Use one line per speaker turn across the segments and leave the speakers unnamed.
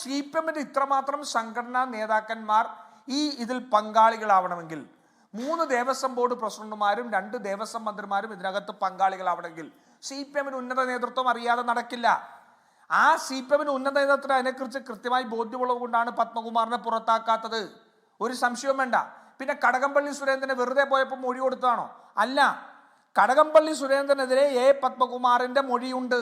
CPM-ന്റെ ഇത്രമാത്രം സംഘടനാ നേതാക്കന്മാർ ഇതിൽ പങ്കാളികളാവണമെങ്കിൽ 3 ദേവസ്വം ബോർഡ് പ്രസിഡന്റുമാരും 2 ദേവസ്വം മന്ത്രിമാരും ഇതിനകത്ത് പങ്കാളികളാവണമെങ്കിൽ CPM-ന് ഉന്നത നേതൃത്വം അറിയാതെ നടക്കില്ല. ആ CPM-ന് ഉന്നത നേതൃത്വം അതിനെക്കുറിച്ച് കൃത്യമായി ബോധ്യമുള്ളത് കൊണ്ടാണ് പത്മകുമാറിനെ പുറത്താക്കാത്തത്. ഒരു സംശയവും വേണ്ട. പിന്നെ കടകംപള്ളി സുരേന്ദ്രനെ വെറുതെ പോയപ്പോൾ മൊഴി കൊടുത്തതാണോ? അല്ല. കടകംപള്ളി സുരേന്ദ്രനെതിരെ പത്മകുമാറിന്റെ മൊഴിയുണ്ട്.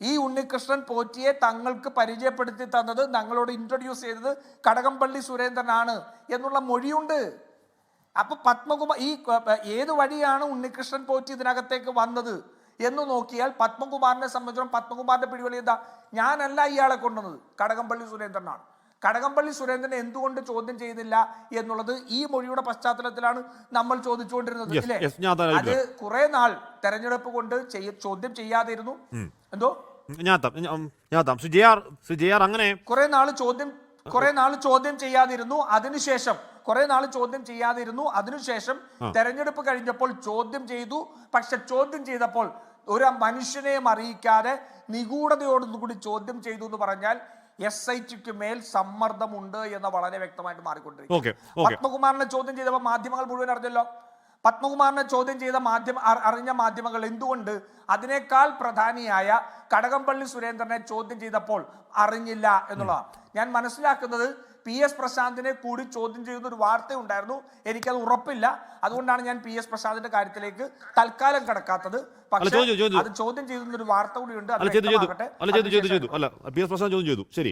ഈ ഉണ്ണികൃഷ്ണൻ പോറ്റിയെ തങ്ങൾക്ക് പരിചയപ്പെടുത്തി തന്നത്, ഞങ്ങളോട് ഇൻട്രൊഡ്യൂസ് ചെയ്തത് കടകംപള്ളി സുരേന്ദ്രനാണ് എന്നുള്ള മൊഴിയുണ്ട്. അപ്പൊ പത്മകുമാർ ഏത് വഴിയാണ് ഉണ്ണികൃഷ്ണൻ പോറ്റി ഇതിനകത്തേക്ക് വന്നത് എന്ന് നോക്കിയാൽ പത്മകുമാറിനെ സംബന്ധിച്ചിടത്തോളം പത്മകുമാറിന്റെ പിടിവലി എന്താ? ഞാനല്ല ഇയാളെ കൊണ്ടുവന്നത്, കടകംപള്ളി സുരേന്ദ്രനാണ്. കടകംപള്ളി സുരേന്ദ്രനെ എന്തുകൊണ്ട് ചോദ്യം ചെയ്തില്ല എന്നുള്ളത് ഈ മൊഴിയുടെ പശ്ചാത്തലത്തിലാണ് നമ്മൾ ചോദിച്ചുകൊണ്ടിരുന്നത്. ഇല്ലേ? അത് കുറെ നാൾ തെരഞ്ഞെടുപ്പ് കൊണ്ട് ചോദ്യം ചെയ്യാതിരുന്നു. എന്തോ
അങ്ങനെ
കുറെ നാൾ ചോദ്യം ചെയ്യാതിരുന്നു. അതിനുശേഷം തെരഞ്ഞെടുപ്പ് കഴിഞ്ഞപ്പോൾ ചോദ്യം ചെയ്തു. പക്ഷെ ചോദ്യം ചെയ്തപ്പോൾ ഒരു മനുഷ്യനെയും അറിയിക്കാതെ നിഗൂഢതയോടുകൂടി ചോദ്യം ചെയ്തു എന്ന് പറഞ്ഞാൽ SITക്ക് മേൽ സമ്മർദ്ദമുണ്ട് എന്ന് വളരെ വ്യക്തമായിട്ട് മാറിക്കൊണ്ടിരിക്കും. പത്മകുമാറിനെ ചോദ്യം ചെയ്തപ്പോൾ മാധ്യമങ്ങൾ മുഴുവൻ അറിഞ്ഞല്ലോ. പത്മകുമാറിനെ ചോദ്യം ചെയ്ത അറിഞ്ഞ മാധ്യമങ്ങൾ എന്തുകൊണ്ട് അതിനേക്കാൾ പ്രധാനിയായ കടകംപള്ളി സുരേന്ദ്രനെ ചോദ്യം ചെയ്തപ്പോൾ അറിഞ്ഞില്ല എന്നുള്ളതാണ്. ഞാൻ മനസ്സിലാക്കുന്നത് PS പ്രശാന്തിനെ കൂടി ചോദ്യം ചെയ്യുന്ന ഒരു വാർത്ത ഉണ്ടായിരുന്നു. എനിക്കത് ഉറപ്പില്ല. അതുകൊണ്ടാണ് ഞാൻ PS പ്രശാന്തിന്റെ കാര്യത്തിലേക്ക് തൽക്കാലം കടക്കാത്തത്. പക്ഷേ അത് ചോദ്യം ചെയ്യുന്ന ഒരു വാർത്ത കൂടി ഉണ്ട്.